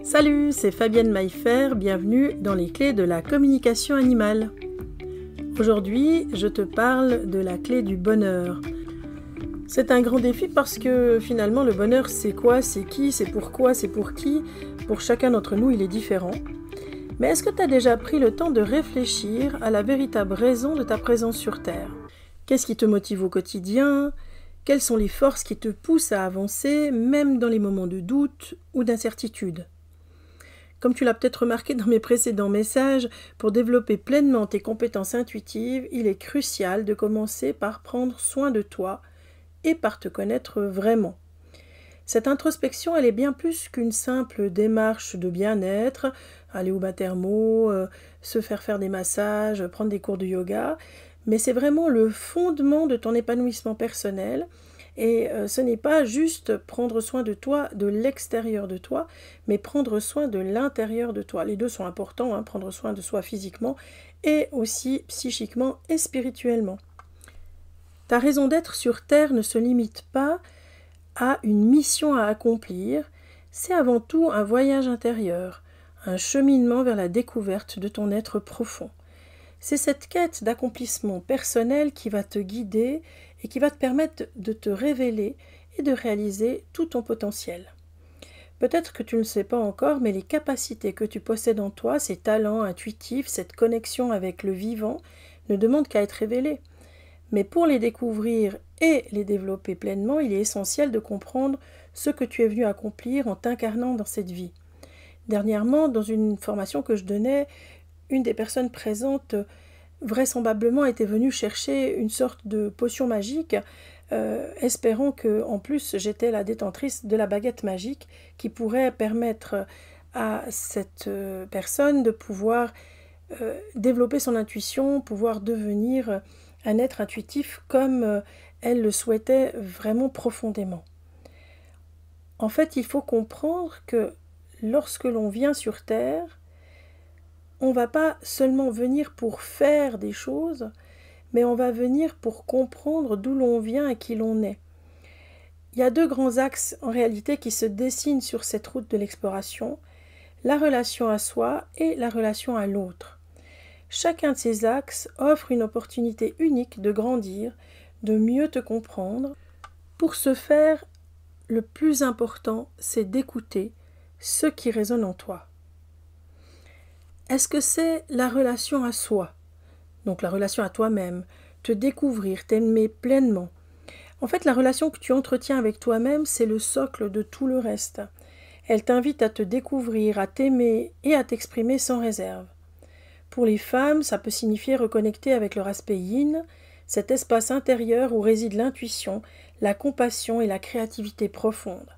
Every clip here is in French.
Salut, c'est Fabienne Maillefer, bienvenue dans les clés de la communication animale. Aujourd'hui, je te parle de la clé du bonheur. C'est un grand défi parce que finalement le bonheur c'est quoi, c'est qui, c'est pourquoi, c'est pour qui. Pour chacun d'entre nous il est différent. Mais est-ce que tu as déjà pris le temps de réfléchir à la véritable raison de ta présence sur Terre ? Qu'est-ce qui te motive au quotidien ? Quelles sont les forces qui te poussent à avancer, même dans les moments de doute ou d'incertitude ? Comme tu l'as peut-être remarqué dans mes précédents messages, pour développer pleinement tes compétences intuitives, il est crucial de commencer par prendre soin de toi et par te connaître vraiment. Cette introspection, elle est bien plus qu'une simple démarche de bien-être, aller au bain thermo, se faire des massages, prendre des cours de yoga, mais c'est vraiment le fondement de ton épanouissement personnel. Et ce n'est pas juste prendre soin de toi, de l'extérieur de toi, mais prendre soin de l'intérieur de toi. Les deux sont importants, prendre soin de soi physiquement et aussi psychiquement et spirituellement. Ta raison d'être sur Terre ne se limite pas à une mission à accomplir, c'est avant tout un voyage intérieur, un cheminement vers la découverte de ton être profond. C'est cette quête d'accomplissement personnel qui va te guider et qui va te permettre de te révéler et de réaliser tout ton potentiel. Peut-être que tu ne le sais pas encore, mais les capacités que tu possèdes en toi, ces talents intuitifs, cette connexion avec le vivant, ne demandent qu'à être révélés. Mais pour les découvrir et les développer pleinement, il est essentiel de comprendre ce que tu es venu accomplir en t'incarnant dans cette vie. Dernièrement, dans une formation que je donnais, une des personnes présentes vraisemblablement était venue chercher une sorte de potion magique, espérant que en plus j'étais la détentrice de la baguette magique qui pourrait permettre à cette personne de pouvoir développer son intuition, pouvoir devenir un être intuitif comme elle le souhaitait vraiment profondément. En fait, il faut comprendre que lorsque l'on vient sur Terre, on ne va pas seulement venir pour faire des choses, mais on va venir pour comprendre d'où l'on vient et qui l'on est. Il y a deux grands axes en réalité qui se dessinent sur cette route de l'exploration, la relation à soi et la relation à l'autre. Chacun de ces axes offre une opportunité unique de grandir, de mieux te comprendre. Pour ce faire, le plus important, c'est d'écouter ce qui résonne en toi. Est-ce que c'est la relation à soi, donc la relation à toi-même, te découvrir, t'aimer pleinement? En fait, la relation que tu entretiens avec toi-même, c'est le socle de tout le reste. Elle t'invite à te découvrir, à t'aimer et à t'exprimer sans réserve. Pour les femmes, ça peut signifier reconnecter avec leur aspect yin, cet espace intérieur où réside l'intuition, la compassion et la créativité profonde.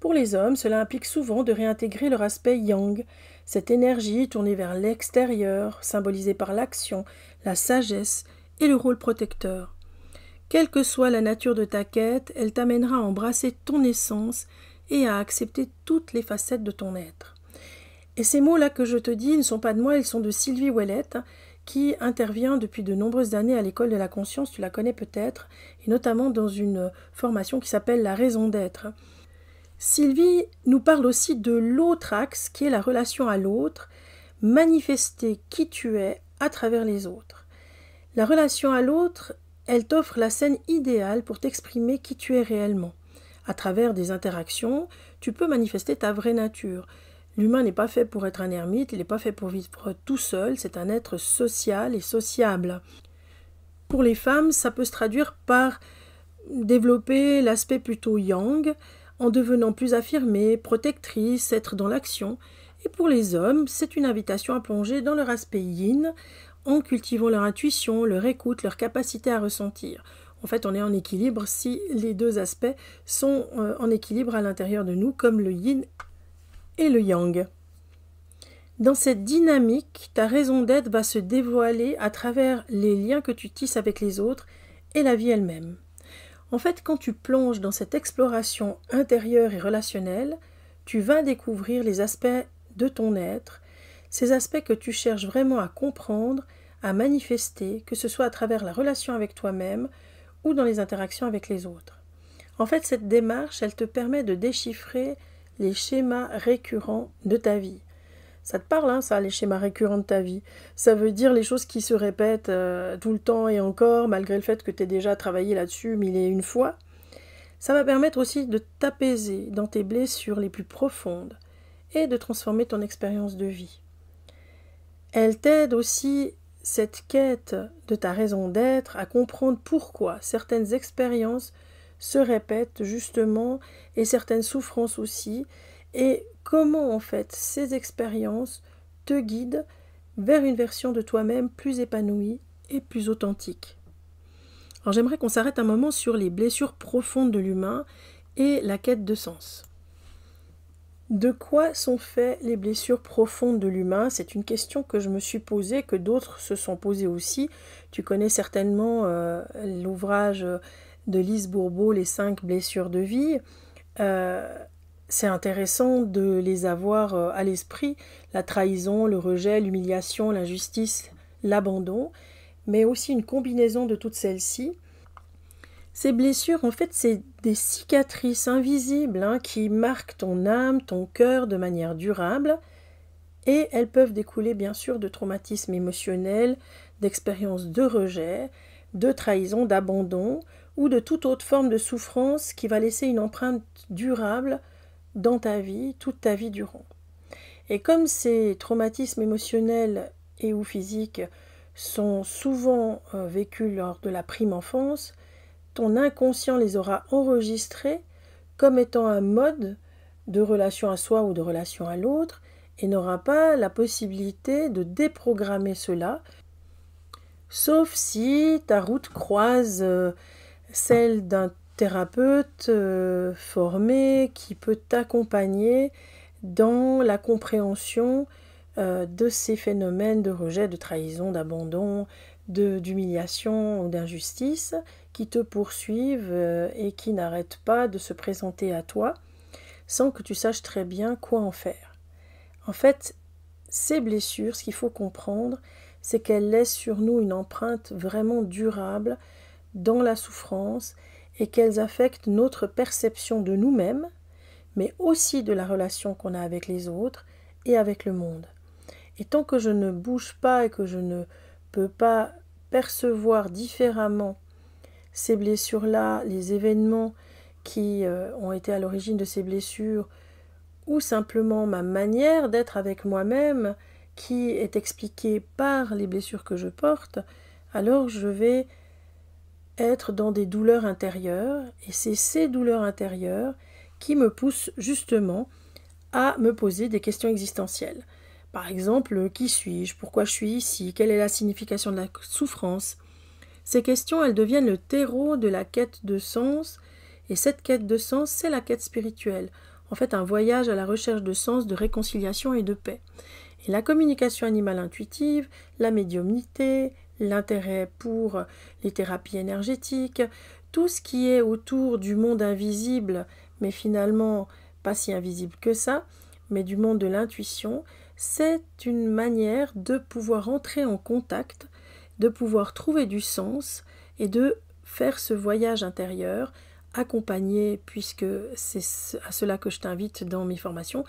Pour les hommes, cela implique souvent de réintégrer leur aspect yang, cette énergie tournée vers l'extérieur, symbolisée par l'action, la sagesse et le rôle protecteur. Quelle que soit la nature de ta quête, elle t'amènera à embrasser ton essence et à accepter toutes les facettes de ton être. Et ces mots-là que je te dis ne sont pas de moi, ils sont de Sylvie Ouellette, qui intervient depuis de nombreuses années à l'école de la conscience, tu la connais peut-être, et notamment dans une formation qui s'appelle la raison d'être. Sylvie nous parle aussi de l'autre axe qui est la relation à l'autre, manifester qui tu es à travers les autres. La relation à l'autre, elle t'offre la scène idéale pour t'exprimer qui tu es réellement. À travers des interactions, tu peux manifester ta vraie nature. L'humain n'est pas fait pour être un ermite, il n'est pas fait pour vivre tout seul, c'est un être social et sociable. Pour les femmes, ça peut se traduire par développer l'aspect plutôt yang, en devenant plus affirmée, protectrice, être dans l'action. Et pour les hommes, c'est une invitation à plonger dans leur aspect yin, en cultivant leur intuition, leur écoute, leur capacité à ressentir. En fait, on est en équilibre si les deux aspects sont en équilibre à l'intérieur de nous, comme le yin et le yang. Dans cette dynamique, ta raison d'être va se dévoiler à travers les liens que tu tisses avec les autres et la vie elle-même. En fait, quand tu plonges dans cette exploration intérieure et relationnelle, tu vas découvrir les aspects de ton être, ces aspects que tu cherches vraiment à comprendre, à manifester, que ce soit à travers la relation avec toi-même ou dans les interactions avec les autres. En fait, cette démarche, elle te permet de déchiffrer les schémas récurrents de ta vie. Ça te parle, hein, ça, les schémas récurrents de ta vie. Ça veut dire les choses qui se répètent tout le temps et encore, malgré le fait que tu aies déjà travaillé là-dessus mille et une fois. Ça va permettre aussi de t'apaiser dans tes blessures les plus profondes et de transformer ton expérience de vie. Elle t'aide aussi, cette quête de ta raison d'être, à comprendre pourquoi certaines expériences se répètent justement et certaines souffrances aussi, et comment en fait ces expériences te guident vers une version de toi-même plus épanouie et plus authentique. Alors j'aimerais qu'on s'arrête un moment sur les blessures profondes de l'humain et la quête de sens. De quoi sont faites les blessures profondes de l'humain? C'est une question que je me suis posée, que d'autres se sont posées aussi. Tu connais certainement l'ouvrage de Lise Bourbeau, Les 5 blessures de vie. C'est intéressant de les avoir à l'esprit, la trahison, le rejet, l'humiliation, l'injustice, l'abandon, mais aussi une combinaison de toutes celles-ci. Ces blessures, en fait, c'est des cicatrices invisibles qui marquent ton âme, ton cœur de manière durable, et elles peuvent découler bien sûr de traumatismes émotionnels, d'expériences de rejet, de trahison, d'abandon, ou de toute autre forme de souffrance qui va laisser une empreinte durable dans ta vie, toute ta vie durant. Et comme ces traumatismes émotionnels et ou physiques sont souvent vécus lors de la prime enfance, ton inconscient les aura enregistrés comme étant un mode de relation à soi ou de relation à l'autre et n'aura pas la possibilité de déprogrammer cela, sauf si ta route croise celle d'un thérapeute formé qui peut t'accompagner dans la compréhension de ces phénomènes de rejet, de trahison, d'abandon, d'humiliation ou d'injustice qui te poursuivent et qui n'arrêtent pas de se présenter à toi sans que tu saches très bien quoi en faire. En fait, ces blessures, ce qu'il faut comprendre, c'est qu'elles laissent sur nous une empreinte vraiment durable dans la souffrance et qu'elles affectent notre perception de nous-mêmes, mais aussi de la relation qu'on a avec les autres et avec le monde. Et tant que je ne bouge pas et que je ne peux pas percevoir différemment ces blessures-là, les événements qui ont été à l'origine de ces blessures, ou simplement ma manière d'être avec moi-même qui est expliquée par les blessures que je porte, alors je vais être dans des douleurs intérieures, et c'est ces douleurs intérieures qui me poussent justement à me poser des questions existentielles. Par exemple, qui suis-je? Pourquoi je suis ici? Quelle est la signification de la souffrance? Ces questions, elles deviennent le terreau de la quête de sens, et cette quête de sens, c'est la quête spirituelle. En fait, un voyage à la recherche de sens, de réconciliation et de paix. Et la communication animale intuitive, la médiumnité, l'intérêt pour les thérapies énergétiques, tout ce qui est autour du monde invisible, mais finalement pas si invisible que ça, mais du monde de l'intuition, c'est une manière de pouvoir entrer en contact, de pouvoir trouver du sens et de faire ce voyage intérieur accompagné, puisque c'est à cela que je t'invite dans mes formations,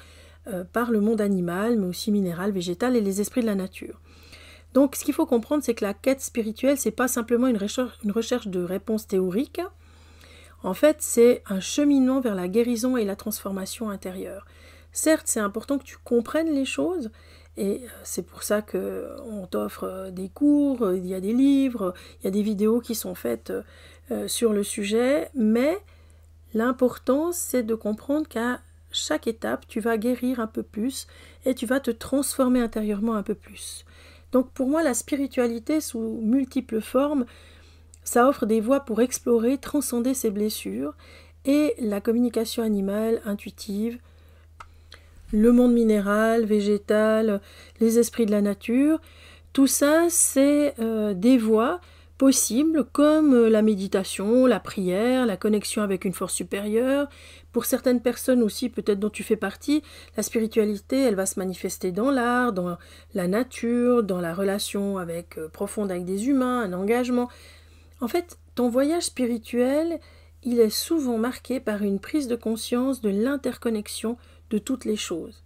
par le monde animal, mais aussi minéral, végétal et les esprits de la nature. Donc ce qu'il faut comprendre, c'est que la quête spirituelle, c'est pas simplement une recherche de réponses théoriques. En fait, c'est un cheminement vers la guérison et la transformation intérieure. Certes, c'est important que tu comprennes les choses, et c'est pour ça qu'on t'offre des cours, il y a des livres, il y a des vidéos qui sont faites sur le sujet, mais l'important, c'est de comprendre qu'à chaque étape, tu vas guérir un peu plus et tu vas te transformer intérieurement un peu plus. Donc pour moi, la spiritualité sous multiples formes, ça offre des voies pour explorer, transcender ces blessures, et la communication animale, intuitive, le monde minéral, végétal, les esprits de la nature, tout ça, c'est des voies possibles comme la méditation, la prière, la connexion avec une force supérieure. Pour certaines personnes aussi, peut-être dont tu fais partie, la spiritualité, elle va se manifester dans l'art, dans la nature, dans la relation profonde avec des humains, un engagement. En fait, ton voyage spirituel, il est souvent marqué par une prise de conscience de l'interconnexion de toutes les choses,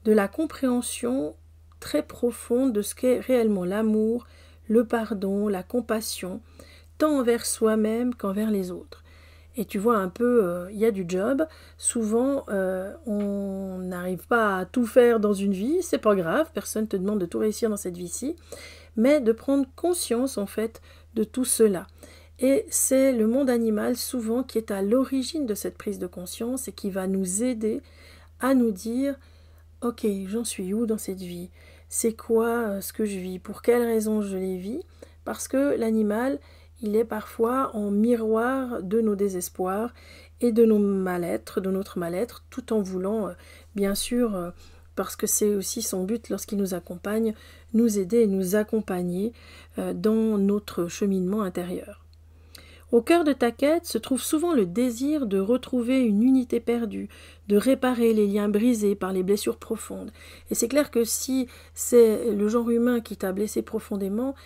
de la compréhension très profonde de ce qu'est réellement l'amour, le pardon, la compassion, tant envers soi-même qu'envers les autres. Et tu vois un peu, il y a du job. Souvent, on n'arrive pas à tout faire dans une vie. C'est pas grave, personne ne te demande de tout réussir dans cette vie-ci. Mais de prendre conscience, en fait, de tout cela. Et c'est le monde animal, souvent, qui est à l'origine de cette prise de conscience et qui va nous aider à nous dire « Ok, j'en suis où dans cette vie? C'est quoi ce que je vis? Pour quelles raisons je les vis ?» Parce que l'animal, il est parfois en miroir de nos désespoirs et de nos mal-être, de notre mal-être, tout en voulant, bien sûr, parce que c'est aussi son but lorsqu'il nous accompagne, nous aider et nous accompagner dans notre cheminement intérieur. Au cœur de ta quête se trouve souvent le désir de retrouver une unité perdue, de réparer les liens brisés par les blessures profondes. Et c'est clair que si c'est le genre humain qui t'a blessé profondément,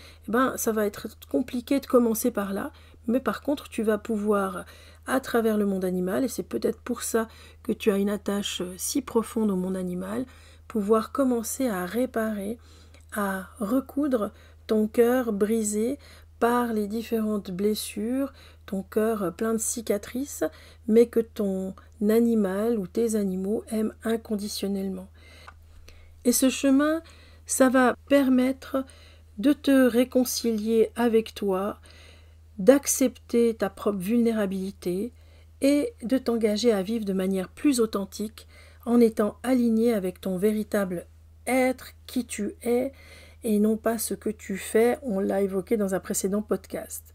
ça va être compliqué de commencer par là. Mais par contre, tu vas pouvoir, à travers le monde animal, et c'est peut-être pour ça que tu as une attache si profonde au monde animal, pouvoir commencer à réparer, à recoudre ton cœur brisé par les différentes blessures, ton cœur plein de cicatrices, mais que ton animal ou tes animaux aiment inconditionnellement. Et ce chemin, ça va permettre de te réconcilier avec toi, d'accepter ta propre vulnérabilité et de t'engager à vivre de manière plus authentique en étant aligné avec ton véritable être, qui tu es, et non pas ce que tu fais, on l'a évoqué dans un précédent podcast.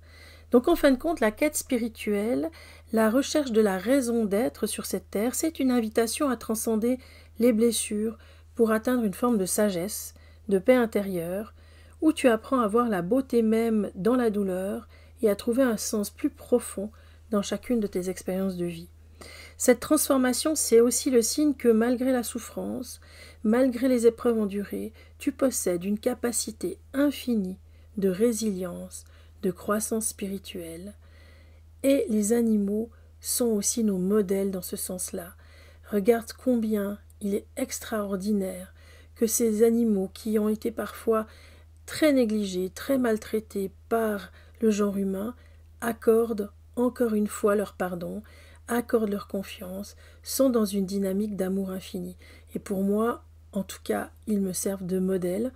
Donc en fin de compte, la quête spirituelle, la recherche de la raison d'être sur cette terre, c'est une invitation à transcender les blessures pour atteindre une forme de sagesse, de paix intérieure, où tu apprends à voir la beauté même dans la douleur et à trouver un sens plus profond dans chacune de tes expériences de vie. Cette transformation, c'est aussi le signe que malgré la souffrance, malgré les épreuves endurées, tu possèdes une capacité infinie de résilience, de croissance spirituelle. Et les animaux sont aussi nos modèles dans ce sens-là. Regarde combien il est extraordinaire que ces animaux qui ont été parfois très négligés, très maltraités par le genre humain, accordent encore une fois leur pardon, accordent leur confiance, sont dans une dynamique d'amour infini. Et pour moi, en tout cas, ils me servent de modèle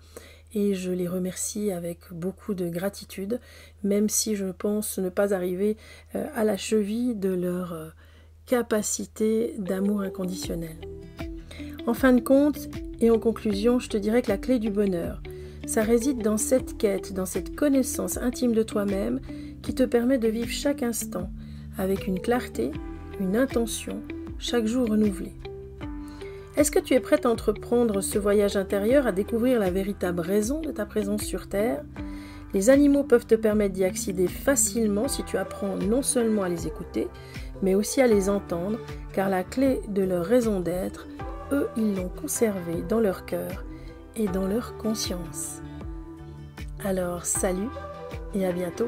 et je les remercie avec beaucoup de gratitude, même si je pense ne pas arriver à la cheville de leur capacité d'amour inconditionnel. En fin de compte, et en conclusion, je te dirais que la clé du bonheur, ça réside dans cette quête, dans cette connaissance intime de toi-même qui te permet de vivre chaque instant avec une clarté, une intention, chaque jour renouvelée. Est-ce que tu es prête à entreprendre ce voyage intérieur, à découvrir la véritable raison de ta présence sur Terre ? Les animaux peuvent te permettre d'y accéder facilement si tu apprends non seulement à les écouter, mais aussi à les entendre, car la clé de leur raison d'être, eux, ils l'ont conservée dans leur cœur et dans leur conscience. Alors, salut et à bientôt.